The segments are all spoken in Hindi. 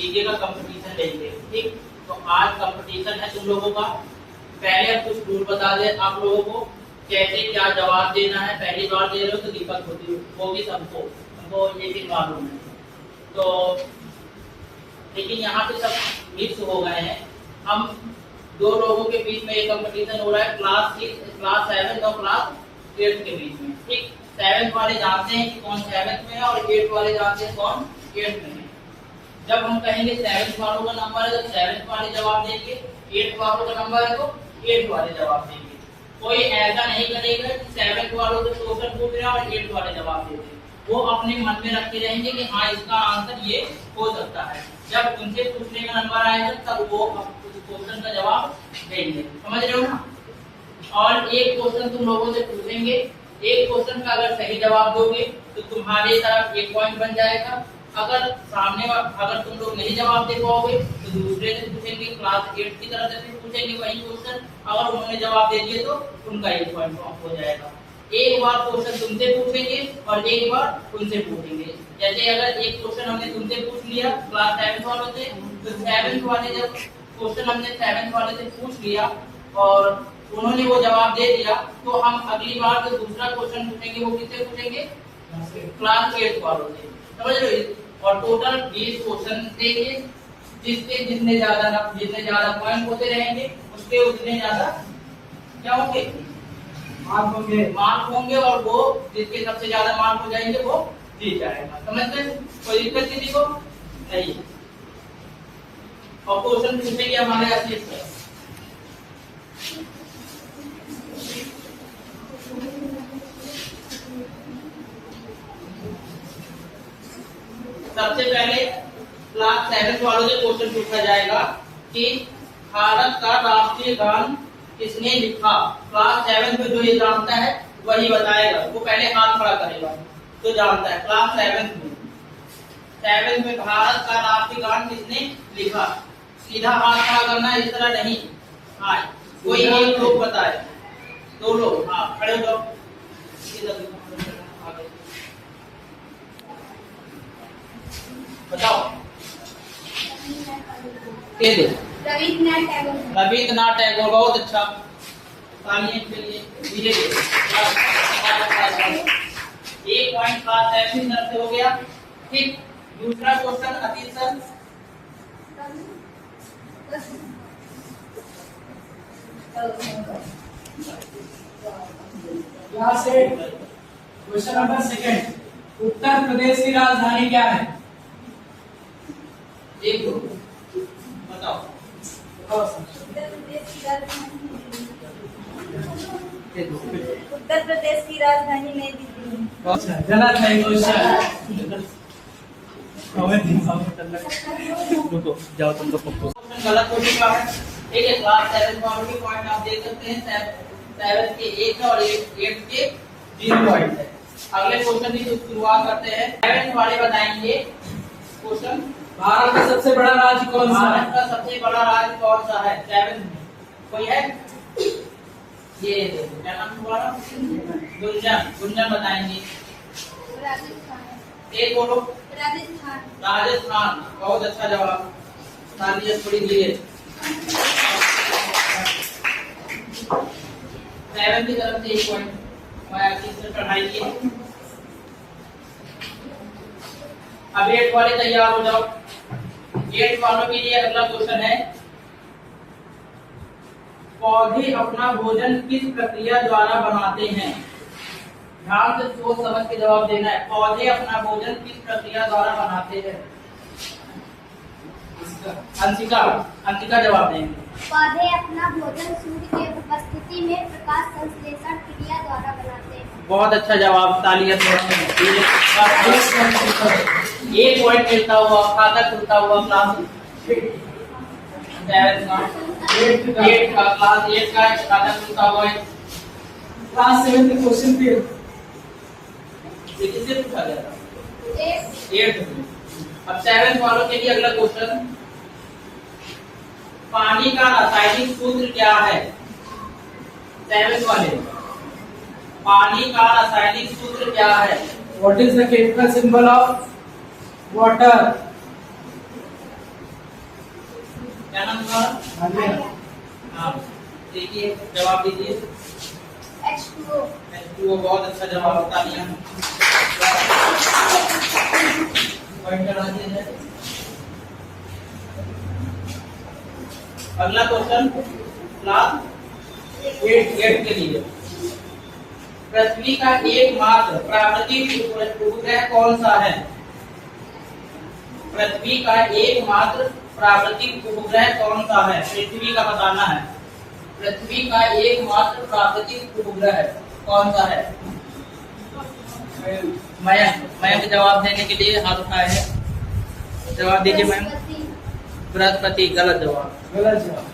जीके का कंपटीशन लेंगे। ठीक, तो आज कंपटीशन है तुम लोगों का। पहले अब कुछ रूल बता दे आप लोगों को, कैसे क्या जवाब देना है। पहली बार दे रहे हो तो दिक्कत होती है, वो भी हमको ये भी मालूम है। तो लेकिन यहाँ पे सब मिक्स हो गए हैं। हम दो लोगों के बीच में एक कंपटीशन हो रहा है, क्लास 7 और क्लास 8 के बीच में। ठीक, 7 वाले जानते हैं कि कौन 7 में है और 8 वाले जानते हैं कौन 8 में है। जब हम कहेंगे 7 वालों का नंबर है तो 7 वाले जवाब देंगे, 8 वालों का नंबर है तो 8 वाले जवाब देंगे। कोई ऐसा नहीं करेगा कि 7 वालों से क्वेश्चन पूछ रहे हैं और 8 वाले जवाब दे दें। वो अपने मन में रखते रहेंगे कि हाँ इसका आंसर ये हो सकता है। जब उनसे पूछने का नंबर आएगा तब वो उस क्वेश्चन का जवाब देंगे। समझ रहे हो ना? और एक क्वेश्चन तुम लोगों से पूछेंगे, एक क्वेश्चन का अगर सही जवाब दोगे तो तुम्हारे तरफ 1 पॉइंट बन जाएगा। अगर तुम लोग नहीं जवाब दे पाओगे तो दूसरे से पूछेंगे, क्लास 8 की तरफ से पूछेंगे वही क्वेश्चन। अगर उन्होंने जवाब दे दिए तो उनका 1 पॉइंट हो जाएगा। एक बार क्वेश्चन तुमसे पूछेंगे और एक बार उनसे पूछेंगे। जैसे अगर एक क्वेश्चन हमने तुमसे पूछ लिया क्लास 7 वालों से, तो 7 वाले जब क्वेश्चन हमने 7 वाले से पूछ लिया और उन्होंने वो जवाब दे दिया, तो हम अगली बार जो दूसरा क्वेश्चन पूछेंगे वो किससे पूछेंगे? क्लास 8 वालों से। समझ रहे हो? और टोटल 20 क्वेश्चन देंगे, जितने ज्यादा पॉइंट होते रहेंगे उसके उतने ज्यादा क्या होंगे? मार्क होंगे और वो जिसके सबसे ज्यादा मार्क हो जाएंगे वो जीत जाएगा। समझते हैं? कोई दिक्कत किसी को नहीं। और क्वेश्चन पूछेंगे हमारे असिस्ट से। सबसे पहले क्लास 7 वालों से क्वेश्चन पूछा जाएगा कि भारत का राष्ट्रीय गान किसने लिखा? क्लास 7 में जो ये जानता है वही बताएगा। वो पहले हाथ खड़ा करेगा तो जानता है। क्लास 7 में भारत का राष्ट्रीय गान किसने लिखा? सीधा हाथ खड़ा करना, इस तरह नहीं। हाँ, कोई एक लोग बताए, 2 लोग। हाँ, खड़े हो जाओ। बताओ। रविन्द्रनाथ टैगोर। बहुत अच्छा, तालियां के लिए। धीरे धीरे 1 पॉइंट क्लास 7 की तरफ से हो गया। ठीक, दूसरा क्वेश्चन अतीत सर। यहाँ से क्वेश्चन नंबर 2, उत्तर प्रदेश की राजधानी क्या है? एक दो बताओ। उत्तर प्रदेश की राजधानी नई दिल्ली। गलत है क्वेश्चन। रुको जाओ, तुमको पप्पू गलत हो चुका है। ठीक है, क्लास 7 वालों के पॉइंट आप देख सकते हैं। 7 के 1 और 8 के 0 पॉइंट है। अगले क्वेश्चन की शुरुआत करते हैं। 7 वाले बताएंगे क्वेश्चन। भारत का सबसे बड़ा राज्य कौन सा है? भारत का सबसे बड़ा राज्य कौन सा है? 7 में कोई है? ये क्या नाम तुम्हारा? गुंजन बताएंगे। एक बोलो। राजस्थान। बहुत अच्छा जवाब, तालियां थोड़ी दिए। 7 की तरफ से 1 पॉइंट पढ़ाई की। अब 8 वाले तैयार हो जाओ। 8 वालों के लिए अगला क्वेश्चन है, पौधे अपना भोजन किस प्रक्रिया द्वारा बनाते हैं? ध्यान से सोच समझ के जवाब देना है। पौधे अपना भोजन किस प्रक्रिया द्वारा बनाते हैं? अंशिका जवाब देंगे। पौधे अपना भोजन सूर्य के उपस्थिति में प्रकाश संश्लेषण क्रिया द्वारा बनाते हैं। बहुत अच्छा जवाब, तालियां। 1 पॉइंट मिलता हुआ, खाता खुलता हुआ क्लास 7 का। 8 का क्लास 8 का खाता खुलता हुआ है। क्लास 7 के क्वेश्चन पे किससे पूछा गया था? 8 में। अब 7 वालों के लिए अगला क्वेश्चन, पानी का रासायनिक सूत्र क्या है? 7 वाले, पानी का रासायनिक सूत्र क्या है? What is the chemical symbol of water? क्या नाम था? आलिया। हाँ, देखिए जवाब दीजिए। H2O। H2O, बहुत अच्छा जवाब बता दिया। पॉइंट लगा दिया जाए। अगला क्वेश्चन क्लास 8 के लिए। पृथ्वी का एकमात्र प्राकृतिक उपग्रह कौन सा है? पृथ्वी का एकमात्र प्राकृतिक उपग्रह कौन सा है? पृथ्वी का बताना है। पृथ्वी का एकमात्र प्राकृतिक उपग्रह कौन सा है? मयंक जवाब देने के लिए हाथ उठाए हैं। जवाब दीजिए मयंक। बृहस्पति, गलत जवाब। गलत जवाब।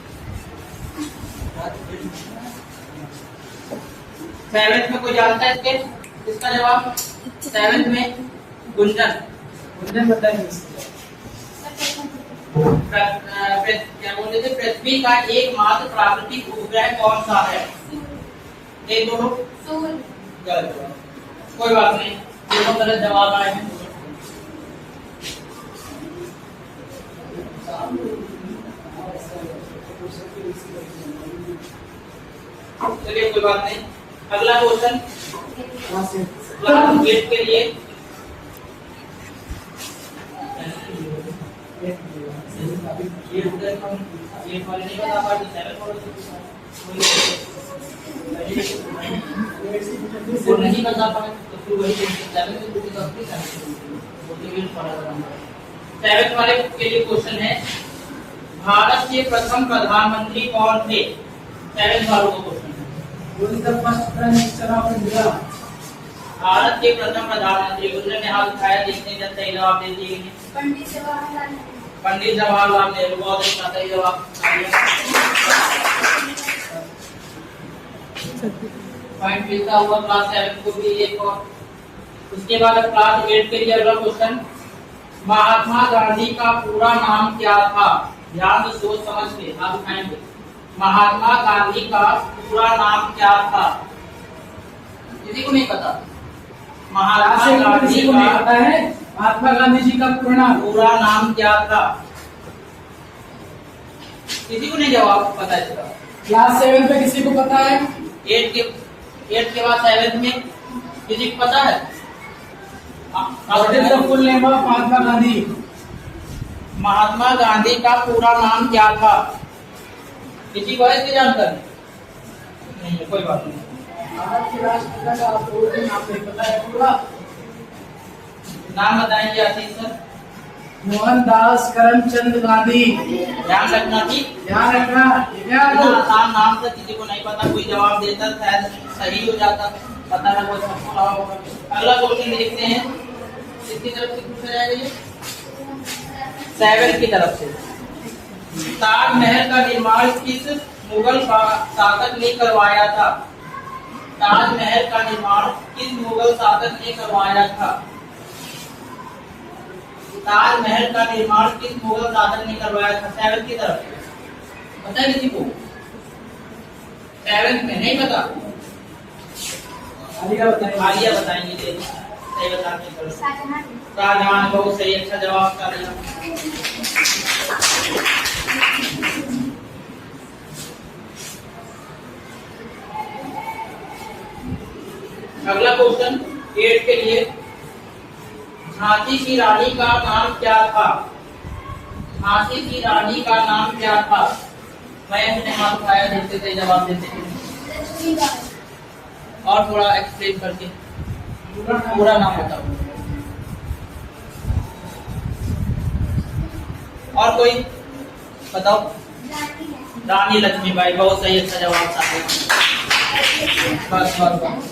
7th में कोई जानता है इसका जवाब? 7th में गुंजन। मुझे बताइए क्या बोल रहे थे? पृथ्वी का एकमात्र प्राकृतिक उपग्रह कौन सा है? एक दो लोग सूर्य। गलत जवाब। कोई बात नहीं, दोनों गलत जवाब आए हैं। चलिए कोई बात नहीं। अगला क्वेश्चन क्लास 8 के लिए। वाले नहीं बता पाए, 7 वो नहीं बता पाए तो फिर वही 7 वाले के लिए क्वेश्चन है, भारत के प्रथम प्रधानमंत्री कौन थे? 7 वालों को क्वेश्चन है। भारत के प्रथम प्रधानमंत्री, उन्होंने हाथ उठाया, देखने जब सही जवाब दे दिए। पंडित जवाहरलाल नेहरू। पंडित जवाहरलाल नेहरू, बहुत अच्छा सही जवाब। पॉइंट मिलता हुआ क्लास 7 को भी एक और। उसके बाद क्लास 8 के लिए अगला क्वेश्चन, महात्मा गांधी का पूरा नाम क्या था? ध्यान से सोच समझ के हाथ उठाएंगे। महात्मा गांधी का पूरा नाम क्या था? किसी को नहीं पता? महात्मा गांधी को नहीं का पता है। महात्मा गांधी जी का पूरा नाम क्या था? किसी को नहीं जवाब पता इसका? क्लास 7 पे किसी को पता है? 8 के बाद 7 में किसी को पता है? What is the full name of Mahatma Gandhi? Mahatma Gandhi का पूरा नाम क्या था? किसी को है इसकी जानकारी? नहीं है, कोई बात नहीं। भारत के राष्ट्रपिता का आपको नाम नहीं पता है पूरा? नाम बताएंगे आशीष सर। मोहनदास करमचंद गांधी। ध्यान रखना कि ध्यान रखना। इतना आसान नाम से किसी को नहीं पता, कोई जवाब देता शायद सही हो जाता, पता ना कोई सबको रहा होगा। अगला क्वेश्चन देखते हैं, किसकी तरफ से पूछा जाएगा ये? 7 की तरफ से। ताजमहल का निर्माण किस मुगल शासक ने करवाया था? ताजमहल का निर्माण किस मुगल शासक ने करवाया था? ताजमहल का निर्माण किस मुगल शासक ने करवाया था? 7 की तरफ पता है किसी को? 7 में नहीं पता? आलिया बताएंगे। सही बताते शाहजहां, बहुत सही, अच्छा जवाब कर दिया। अगला क्वेश्चन 8 के लिए, झांसी की रानी का नाम क्या था? झांसी की रानी का नाम क्या था? मैं अपने हाथ उठाया, देखते थे जवाब देते। और थोड़ा एक्सप्लेन करके पूरा नाम बताओ। और कोई बताओ? रानी लक्ष्मीबाई, बहुत सही, अच्छा जवाब था। बस बस बस।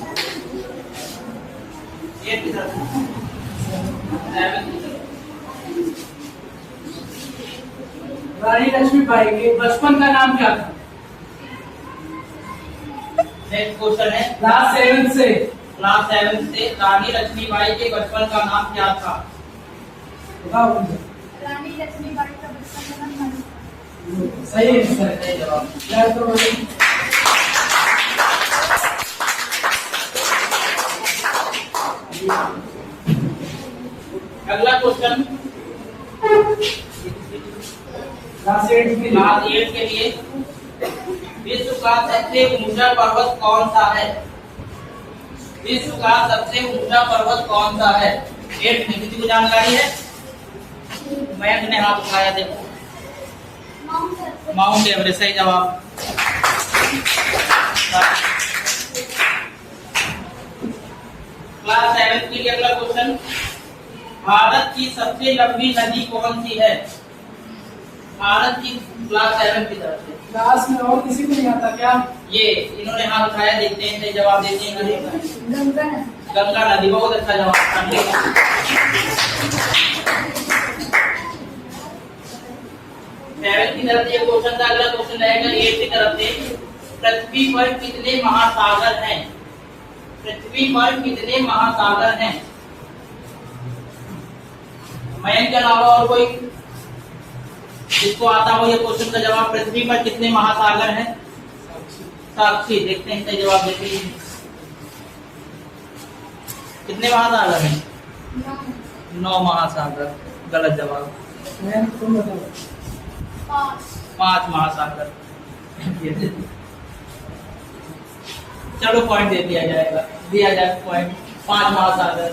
रानी लक्ष्मीबाई के बचपन का नाम क्या था? नेक्स्ट क्वेश्चन है क्लास 7 से। क्लास 7 से रानी लक्ष्मीबाई के बचपन का नाम क्या था? बताओ मुझे। रानी लक्ष्मीबाई का बचपन का नाम सही है सर। सही जवाब। यार तो अगला क्वेश्चन क्लास 8 के लिए क्लास 8 के लिए विश्व का सबसे ऊंचा पर्वत कौन सा है? विश्व का सबसे ऊंचा पर्वत कौन सा है? 8 में किसी को जानकारी है? मयंक ने हाथ उठाया, देखो माउंट एवरेस्ट सही जवाब। क्लास 7 के लिए अगला क्वेश्चन, भारत की सबसे लंबी नदी कौन सी है? भारत की क्लास 7 की तरफ से। क्लास में और किसी को नहीं आता क्या? ये इन्होंने हाथ उठाया, देखते हैं सही जवाब देते हैं नदी का। गंगा नदी। गंगा नदी, बहुत अच्छा जवाब। सेवन की तरफ से ये क्वेश्चन था, अगला क्वेश्चन रहेगा 8 की तरफ से, पृथ्वी पर कितने महासागर हैं? पृथ्वी पर कितने महासागर हैं? मयंक के अलावा और कोई जिसको आता हो ये क्वेश्चन का जवाब, पृथ्वी पर कितने महासागर हैं? साक्षी, देखते हैं सही जवाब देते हैं। कितने महासागर हैं? 9 महासागर, गलत जवाब। मैं तुम बताओ। 5 महासागर। चलो पॉइंट दे दिया जाएगा, दिया जाए पॉइंट। 5 महासागर।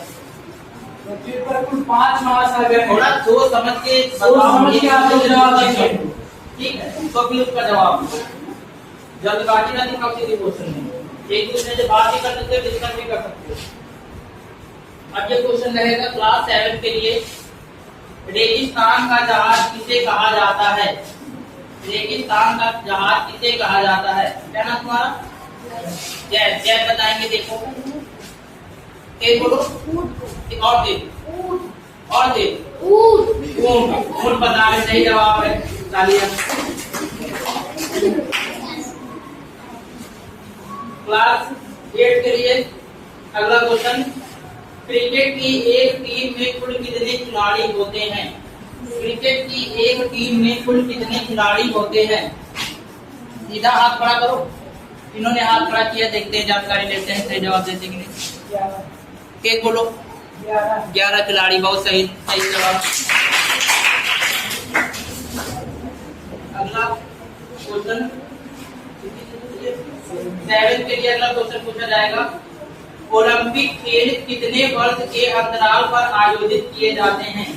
पृथ्वी पर कुल 5 महासागर हैं। थोड़ा सोच समझ के समझ के आप लोग जवाब दीजिए। ठीक है, तो फिर उसका जवाब जल्दबाजी ना दिखाओ, सीधे क्वेश्चन में एक दूसरे से बात भी कर सकते हो, डिस्कस भी कर सकते हो। अब ये क्वेश्चन रहेगा क्लास 7 के लिए, रेगिस्तान का जहाज किसे कहा जाता है? रेगिस्तान का जहाज किसे कहा जाता है? क्या नाम तुम्हारा? जय। जय बताएंगे, देखो तेज बोलो। और तेज, और तेज। ऊंट बता रहे, सही जवाब है, तालियां। क्लास 8 के लिए अगला क्वेश्चन, क्रिकेट की एक टीम में कुल कितने खिलाड़ी होते हैं? क्रिकेट की एक टीम में कुल कितने खिलाड़ी होते हैं? सीधा हाथ खड़ा करो। इन्होंने हाथ खड़ा किया, देखते हैं, जानकारी लेते हैं, सही जवाब देते कि नहीं। एक बोलो। 11 खिलाड़ी, बहुत सही, सही जवाब। अगला क्वेश्चन 7 के लिए अगला क्वेश्चन पूछा जाएगा, ओलंपिक खेल कितने वर्ष के अंतराल पर आयोजित किए जाते हैं?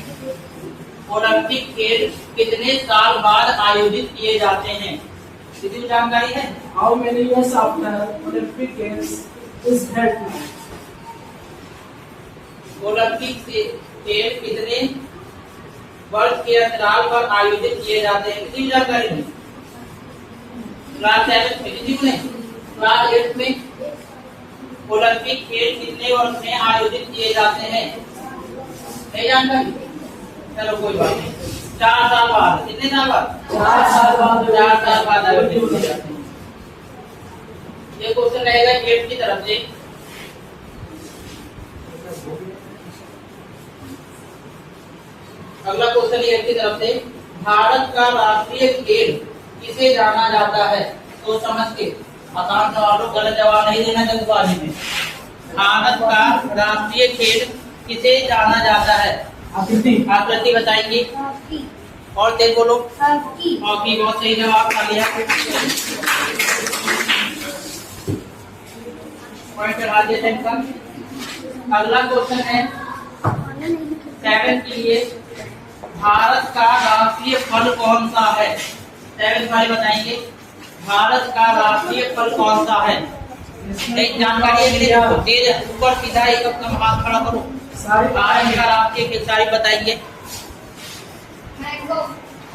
ओलंपिक खेल कितने साल बाद आयोजित किए जाते हैं? किसी को जानकारी है? How many years after Olympic Games is held? Olympic खेल कितने वर्ष के अंतराल पर आयोजित किए जाते हैं? किसी को जानकारी नहीं? क्लास 7 में किसी को नहीं? क्लास 8 में ओलंपिक खेल कितने वर्ष में आयोजित किए जाते हैं? नहीं जानकारी? चलो कोई बात नहीं, 4 साल बाद। कितने साल बाद? 4 साल बाद। 4 साल बाद आयोजित किए जाते हैं। ये क्वेश्चन रहेगा 8 की तरफ से। अगला क्वेश्चन 8 की तरफ से, भारत का राष्ट्रीय खेल किसे जाना जाता है? तो समझ के आसान सवालों, गलत जवाब नहीं देना जल्दबाजी में। भारत का राष्ट्रीय खेल किसे जाना जाता है? आकृति बताएंगे। हॉकी। और तेज बोलो। हॉकी। हॉकी, बहुत सही जवाब। तालियां। पॉइंट चढ़ा दिए थे इनका। अगला क्वेश्चन है 7 के लिए, भारत का राष्ट्रीय फल कौन सा है? 7 वाले बताएंगे, भारत का राष्ट्रीय फल कौन सा है? एक जानकारी है, तेज ऊपर सीधा एकदम हाथ खड़ा करो। भारत का राष्ट्रीय खेल सारी बताएंगे। मैंगो।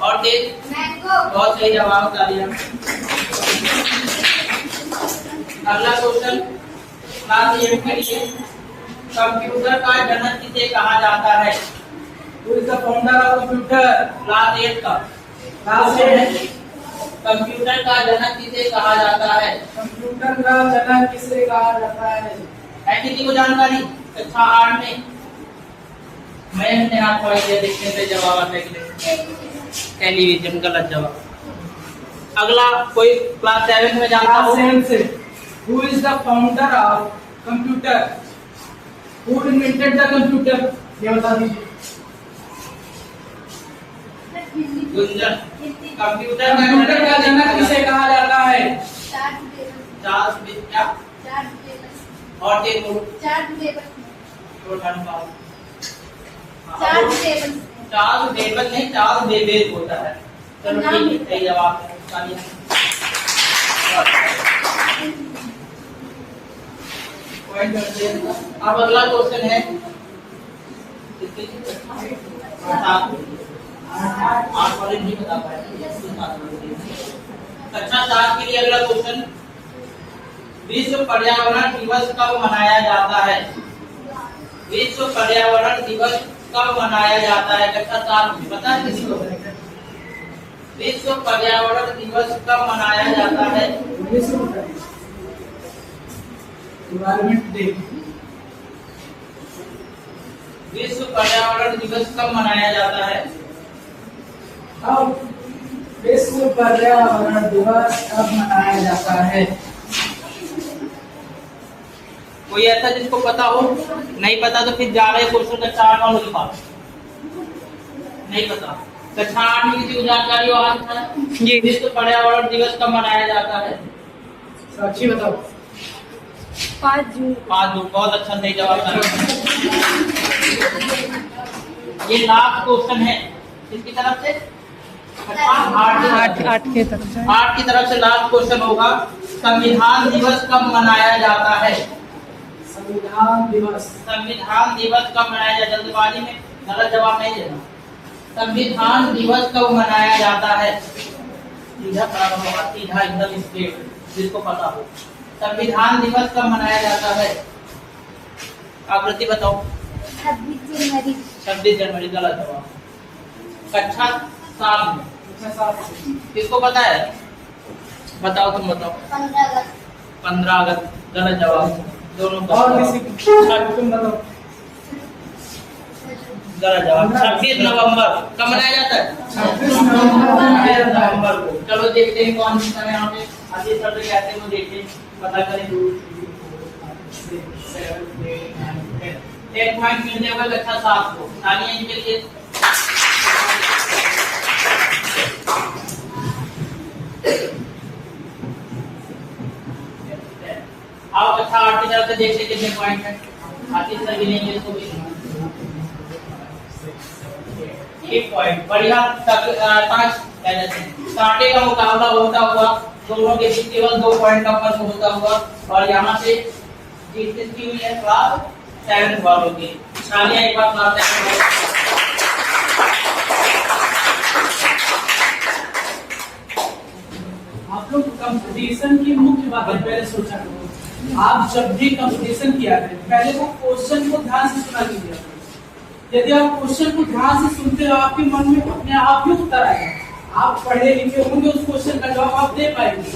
और तेज। मैंगो। बहुत सही जवाब। तालियां। अगला क्वेश्चन क्लास 8 के लिए, कंप्यूटर का जनक किसे कहा जाता है? Who is the founder of computer? Class 8 का। क्लास 8 कंप्यूटर का जनक किसे कहा जाता है? कंप्यूटर का जनक किसे कहा जाता है? किसी को जानकारी? कक्षा 8 में मैंने हाथ खड़ा किया, देखने से जवाब आता है कि नहीं? टेलीविजन, गलत जवाब। अगला कोई क्लास 7 में जानता हो? क्लास 7 से, Who is the founder of computer? Who invented the computer? ये बता दीजिए। गुंजन। हिंदी। कंप्यूटर का जनक किसे कहा जाता है? Charles Babel. चार्ल्स क्या चार्ल्स बेबल। और के को Charles Babel. Charles Babel. Charles Babel नहीं, चार्ल्स बेबेज होता है। चलो ठीक है, सही जवाब है। अब अगला क्वेश्चन है आप वाले नहीं बता पाए। कक्षा 7 के लिए अगला क्वेश्चन, विश्व पर्यावरण दिवस कब मनाया जाता है? विश्व पर्यावरण दिवस कब मनाया जाता है? कक्षा 7 में पता है किसी को? विश्व पर्यावरण दिवस कब मनाया जाता है? Environment day. विश्व पर्यावरण दिवस कब मनाया जाता है? अब विश्व पर्यावरण दिवस कब मनाया जाता है? कोई ऐसा जिसको पता हो? नहीं पता तो फिर जा रहे क्वेश्चन कक्षा 8 वालों के पास। नहीं पता कक्षा 8 में किसी को जानकारी हो? आज है विश्व पर्यावरण दिवस कब मनाया जाता है? साक्षी बताओ। 5 जून। 5 जून। बहुत अच्छा, सही जवाब था। ये लास्ट क्वेश्चन है किसकी तरफ से? 8 के तरफ से। 8 की तरफ से लास्ट क्वेश्चन होगा, संविधान दिवस कब मनाया जाता है? संविधान दिवस। संविधान दिवस कब मनाया जाता है? जल्दबाजी में गलत जवाब नहीं देना। संविधान दिवस कब मनाया जाता है? सीधा सीधा एकदम स्ट्रेट, जिसको पता हो। संविधान दिवस कब मनाया जाता है? आकृति बताओ। 26 जनवरी। 26 जनवरी। गलत जवाब। कक्षा 7 में किसको पता है? बताओ, तुम बताओ। 15 अगस्त। 15 अगस्त। गलत जवाब। दोनों और किसी तुम बताओ। गलत जवाब। 26 नवंबर कब मनाया जाता है? 26 नवंबर को। चलो देखते हैं कौन जीता है यहाँ पे। आशीष सर कहते हैं, वो देखें, पता करें। 1 पॉइंट मिल जाएगा कक्षा 7 को। तालियां इनके लिए। आओ कक्षा 8 की तरफ से देखते कितने पॉइंट है। आशीष सर गिनेंगे इसको भी। 1 पॉइंट। बढ़िया। कांटे का मुकाबला होता हुआ, दोनों के बीच केवल 2 पॉइंट का फर्क होता हुआ, और यहाँ से जीत की हुई है क्लास 7 वालों की। तालियां एक बार क्लास 7 आप लोग कंपटीशन की मुख्य बात है, पहले सोचा करो। आप जब भी कंपटीशन किया करें, पहले वो क्वेश्चन को ध्यान से सुना कीजिए। यदि आप क्वेश्चन को ध्यान से सुनते हो, आपके मन में अपने आप ही उत्तर आएगा। आप पढ़े लिखे होंगे, उस क्वेश्चन का जवाब आप दे पाएंगे।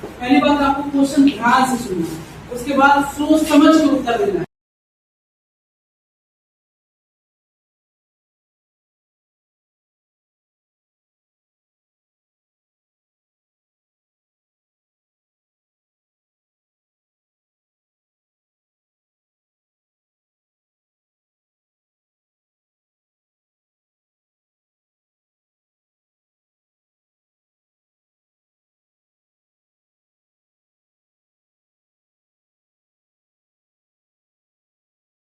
पहली बात, आपको क्वेश्चन ध्यान से सुनना है, उसके बाद सोच समझ के उत्तर देना है।